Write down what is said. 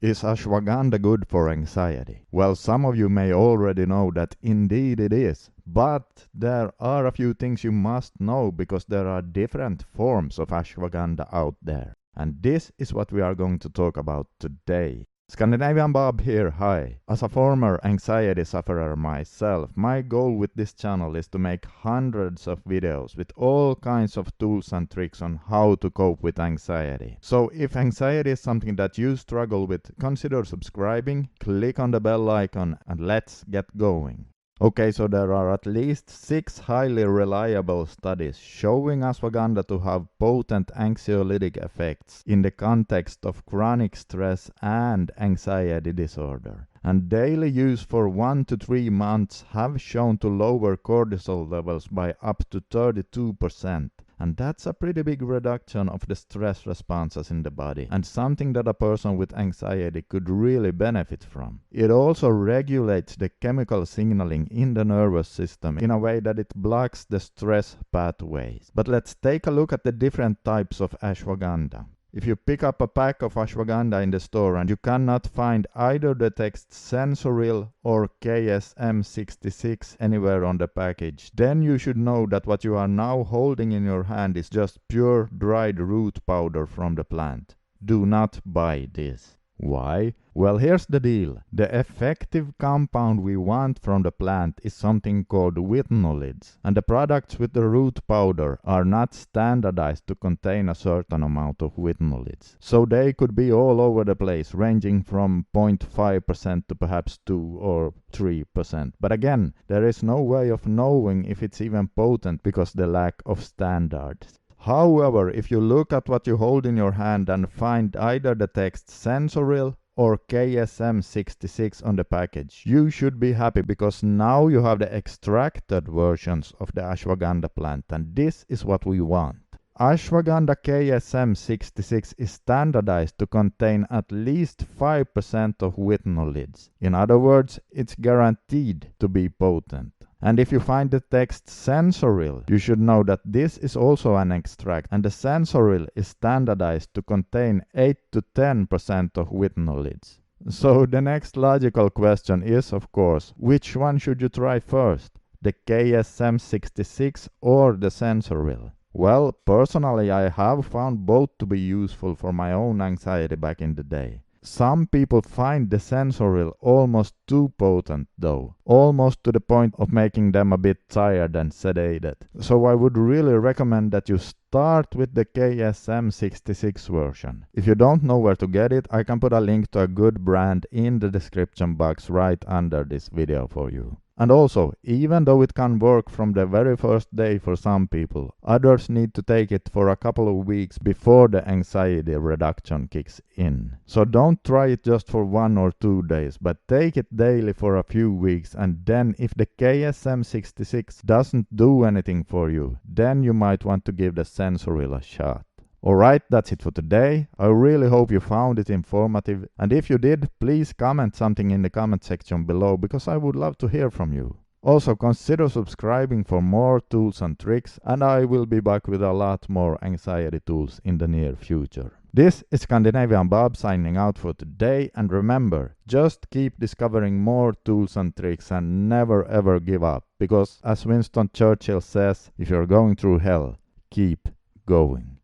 Is ashwagandha good for anxiety? Well, some of you may already know that indeed it is, but there are a few things you must know because there are different forms of ashwagandha out there. And this is what we are going to talk about today. Scandinavian Bob here, hi. As a former anxiety sufferer myself, my goal with this channel is to make hundreds of videos with all kinds of tools and tricks on how to cope with anxiety. So if anxiety is something that you struggle with, consider subscribing, click on the bell icon, and let's get going. Okay, so there are at least 6 highly reliable studies showing ashwagandha to have potent anxiolytic effects in the context of chronic stress and anxiety disorder. And daily use for 1 to 3 months have shown to lower cortisol levels by up to 32%. And that's a pretty big reduction of the stress responses in the body, and something that a person with anxiety could really benefit from. It also regulates the chemical signaling in the nervous system in a way that it blocks the stress pathways. But let's take a look at the different types of ashwagandha. If you pick up a pack of ashwagandha in the store and you cannot find either the text Sensoril or KSM-66 anywhere on the package, then you should know that what you are now holding in your hand is just pure dried root powder from the plant. Do not buy this. Why? Well, here's the deal. The effective compound we want from the plant is something called withnolids, and the products with the root powder are not standardized to contain a certain amount of withnolids. So they could be all over the place, ranging from 0.5% to perhaps 2 or 3%. But again, there is no way of knowing if it's even potent because the lack of standards. However, if you look at what you hold in your hand and find either the text Sensoril or KSM-66 on the package, you should be happy because now you have the extracted versions of the ashwagandha plant, and this is what we want. Ashwagandha KSM-66 is standardized to contain at least 5% of withnolids. In other words, it's guaranteed to be potent. And if you find the text Sensoril, you should know that this is also an extract, and the Sensoril is standardized to contain 8 to 10% of withnolids. So the next logical question is, of course, which one should you try first? The KSM-66 or the Sensoril? Well, personally I have found both to be useful for my own anxiety back in the day. Some people find the Sensoril almost too potent though, almost to the point of making them a bit tired and sedated. So I would really recommend that you start with the KSM-66 version. If you don't know where to get it, I can put a link to a good brand in the description box right under this video for you. And also, even though it can work from the very first day for some people, others need to take it for a couple of weeks before the anxiety reduction kicks in. So don't try it just for 1 or 2 days, but take it daily for a few weeks, and then if the KSM-66 doesn't do anything for you, then you might want to give the Sensoril a shot. Alright, that's it for today. I really hope you found it informative, and if you did, please comment something in the comment section below because I would love to hear from you. Also consider subscribing for more tools and tricks, and I will be back with a lot more anxiety tools in the near future. This is Scandinavian Bob signing out for today, and remember, just keep discovering more tools and tricks and never ever give up, because as Winston Churchill says, if you're going through hell, keep going.